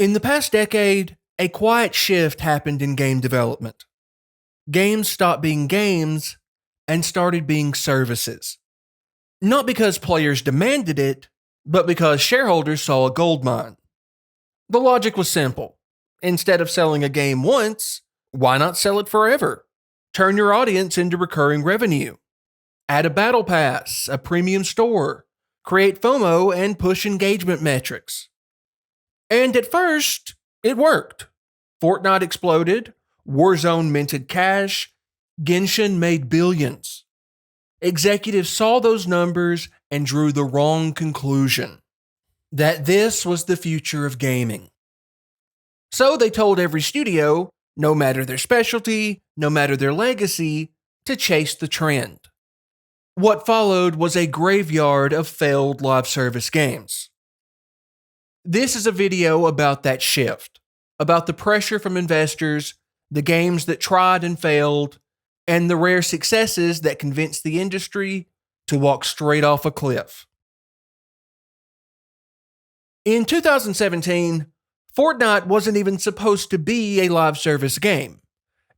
In the past decade, a quiet shift happened in game development. Games stopped being games and started being services. Not because players demanded it, but because shareholders saw a goldmine. The logic was simple. Instead of selling a game once, why not sell it forever? Turn your audience into recurring revenue. Add a battle pass, a premium store, create FOMO, and push engagement metrics. And at first, it worked. Fortnite exploded, Warzone minted cash, Genshin made billions. Executives saw those numbers and drew the wrong conclusion: that this was the future of gaming. So they told every studio, no matter their specialty, no matter their legacy, to chase the trend. What followed was a graveyard of failed live service games. This is a video about that shift, about the pressure from investors, the games that tried and failed, and the rare successes that convinced the industry to walk straight off a cliff. In 2017, Fortnite wasn't even supposed to be a live service game.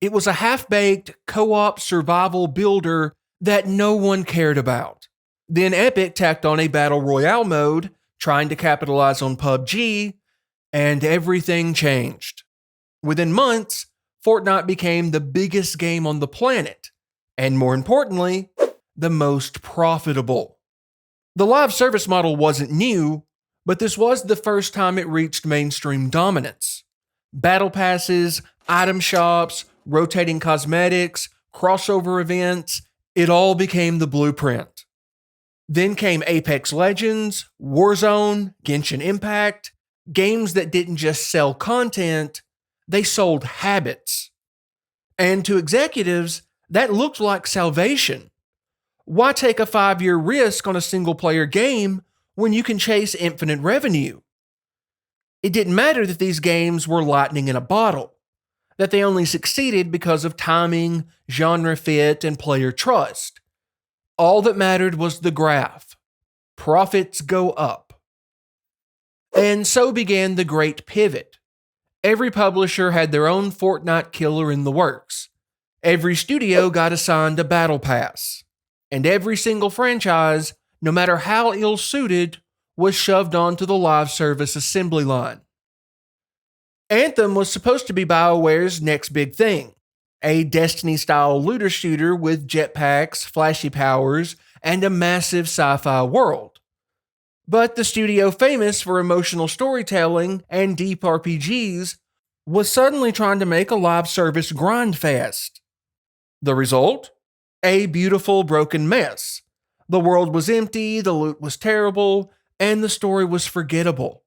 It was a half-baked co-op survival builder that no one cared about. Then Epic tacked on a battle royale mode, trying to capitalize on PUBG, and everything changed. Within months, Fortnite became the biggest game on the planet, and more importantly, the most profitable. The live service model wasn't new, but this was the first time it reached mainstream dominance. Battle passes, item shops, rotating cosmetics, crossover events, it all became the blueprint. Then came Apex Legends, Warzone, Genshin Impact, games that didn't just sell content, they sold habits. And to executives, that looked like salvation. Why take a 5-year risk on a single-player game when you can chase infinite revenue? It didn't matter that these games were lightning in a bottle, that they only succeeded because of timing, genre fit, and player trust. All that mattered was the graph. Profits go up. And so began the great pivot. Every publisher had their own Fortnite killer in the works. Every studio got assigned a battle pass. And every single franchise, no matter how ill-suited, was shoved onto the live service assembly line. Anthem was supposed to be BioWare's next big thing, a Destiny-style looter shooter with jetpacks, flashy powers, and a massive sci-fi world. But the studio famous for emotional storytelling and deep RPGs was suddenly trying to make a live service grindfest. The result? A beautiful broken mess. The world was empty, the loot was terrible, and the story was forgettable.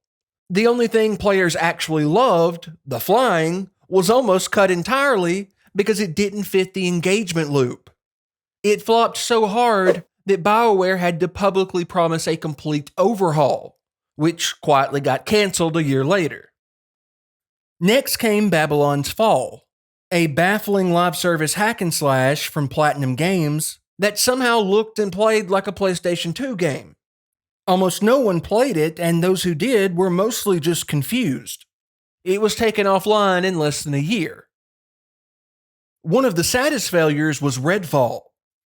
The only thing players actually loved, the flying, was almost cut entirely because it didn't fit the engagement loop. It flopped so hard that BioWare had to publicly promise a complete overhaul, which quietly got cancelled a year later. Next came Babylon's Fall, a baffling live service hack and slash from Platinum Games that somehow looked and played like a PlayStation 2 game. Almost no one played it, and those who did were mostly just confused. It was taken offline in less than a year. One of the saddest failures was Redfall,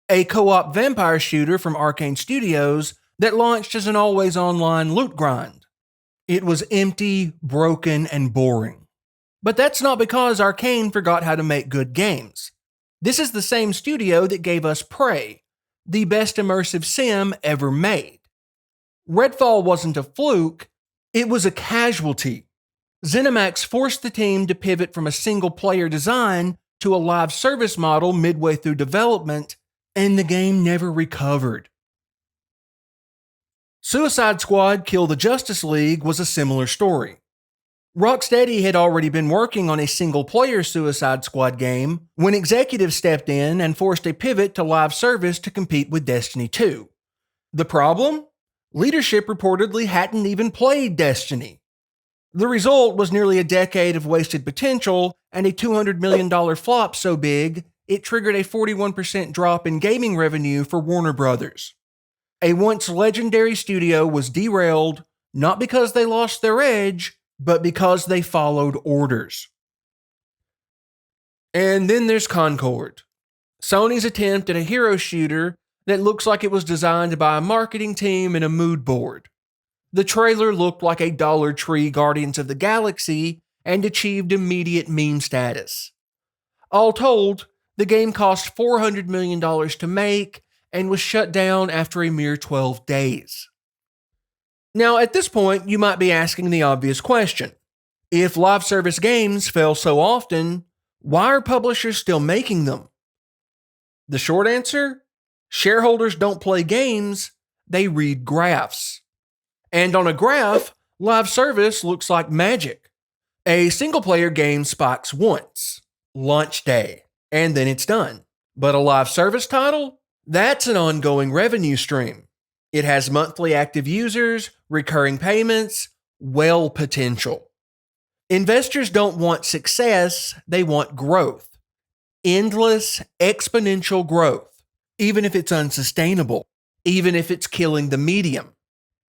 a co-op vampire shooter from Arcane Studios that launched as an always-online loot grind. It was empty, broken, and boring. But that's not because Arcane forgot how to make good games. This is the same studio that gave us Prey, the best immersive sim ever made. Redfall wasn't a fluke, it was a casualty. ZeniMax forced the team to pivot from a single-player design to a live service model midway through development, and the game never recovered. Suicide Squad Kill the Justice League was a similar story. Rocksteady had already been working on a single-player Suicide Squad game when executives stepped in and forced a pivot to live service to compete with Destiny 2. The problem? Leadership reportedly hadn't even played Destiny. The result was nearly a decade of wasted potential and a $200 million flop so big, it triggered a 41% drop in gaming revenue for Warner Brothers. A once legendary studio was derailed, not because they lost their edge, but because they followed orders. And then there's Concord, Sony's attempt at a hero shooter that looks like it was designed by a marketing team and a mood board. The trailer looked like a Dollar Tree Guardians of the Galaxy and achieved immediate meme status. All told, the game cost $400 million to make and was shut down after a mere 12 days. Now, at this point, you might be asking the obvious question. If live service games fail so often, why are publishers still making them? The short answer? Shareholders don't play games, they read graphs. And on a graph, live service looks like magic. A single-player game spikes once, launch day, and then it's done. But a live service title? That's an ongoing revenue stream. It has monthly active users, recurring payments, whale potential. Investors don't want success, they want growth. Endless, exponential growth, even if it's unsustainable, even if it's killing the medium.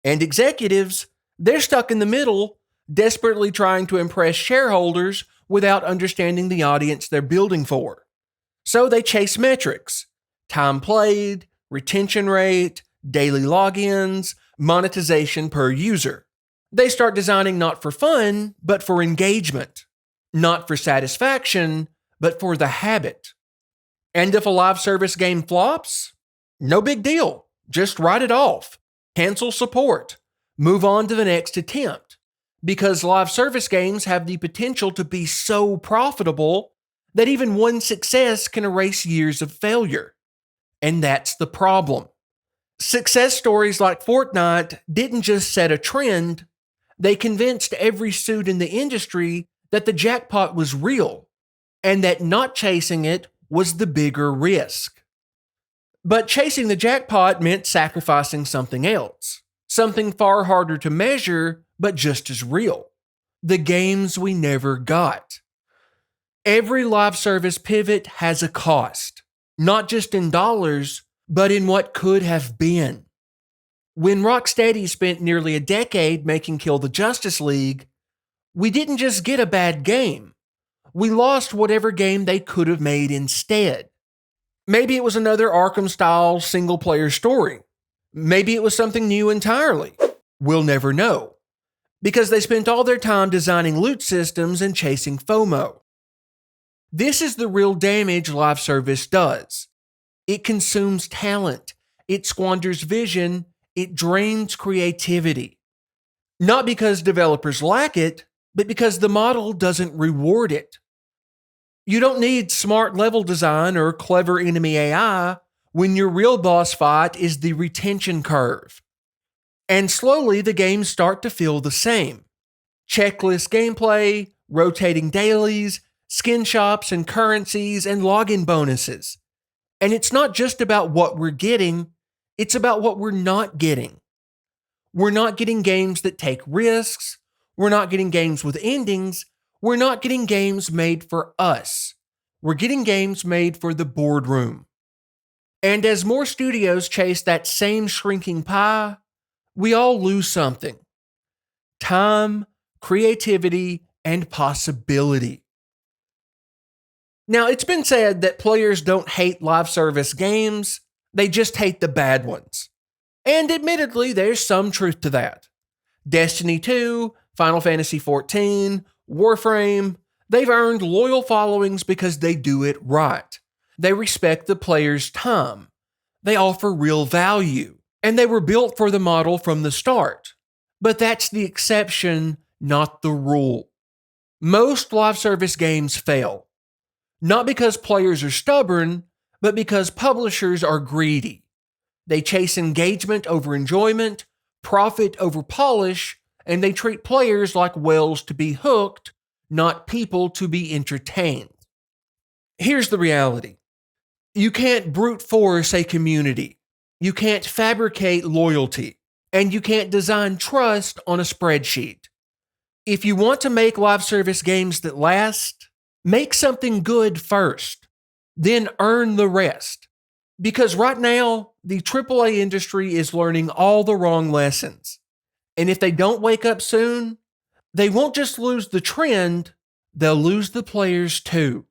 And executives, they're stuck in the middle, desperately trying to impress shareholders without understanding the audience they're building for. So they chase metrics: time played, retention rate, daily logins, monetization per user. They start designing not for fun, but for engagement. Not for satisfaction, but for the habit. And if a live service game flops, no big deal. Just write it off. Cancel support. Move on to the next attempt. Because live service games have the potential to be so profitable that even one success can erase years of failure. And that's the problem. Success stories like Fortnite didn't just set a trend, they convinced every suit in the industry that the jackpot was real, and that not chasing it was the bigger risk. But chasing the jackpot meant sacrificing something else, something far harder to measure, but just as real. The games we never got. Every live service pivot has a cost, not just in dollars, but in what could have been. When Rocksteady spent nearly a decade making Kill the Justice League, we didn't just get a bad game. We lost whatever game they could have made instead. Maybe it was another Arkham-style single-player story. Maybe it was something new entirely. We'll never know. Because they spent all their time designing loot systems and chasing FOMO. This is the real damage live service does. It consumes talent. It squanders vision. It drains creativity. Not because developers lack it, but because the model doesn't reward it. You don't need smart level design or clever enemy AI when your real boss fight is the retention curve. And slowly the games start to feel the same. Checklist gameplay, rotating dailies, skin shops and currencies and login bonuses. And it's not just about what we're getting, it's about what we're not getting. We're not getting games that take risks. We're not getting games with endings. We're not getting games made for us. We're getting games made for the boardroom. And as more studios chase that same shrinking pie, we all lose something. Time, creativity, and possibility. Now, it's been said that players don't hate live service games, they just hate the bad ones. And admittedly, there's some truth to that. Destiny 2, Final Fantasy XIV, Warframe, they've earned loyal followings because they do it right. They respect the player's time. They offer real value. And they were built for the model from the start. But that's the exception, not the rule. Most live service games fail. Not because players are stubborn, but because publishers are greedy. They chase engagement over enjoyment, profit over polish, and they treat players like whales to be hooked, not people to be entertained. Here's the reality. You can't brute force a community. You can't fabricate loyalty. And you can't design trust on a spreadsheet. If you want to make live service games that last, make something good first. Then earn the rest. Because right now, the AAA industry is learning all the wrong lessons. And if they don't wake up soon, They won't just lose the trend, they'll lose the players too.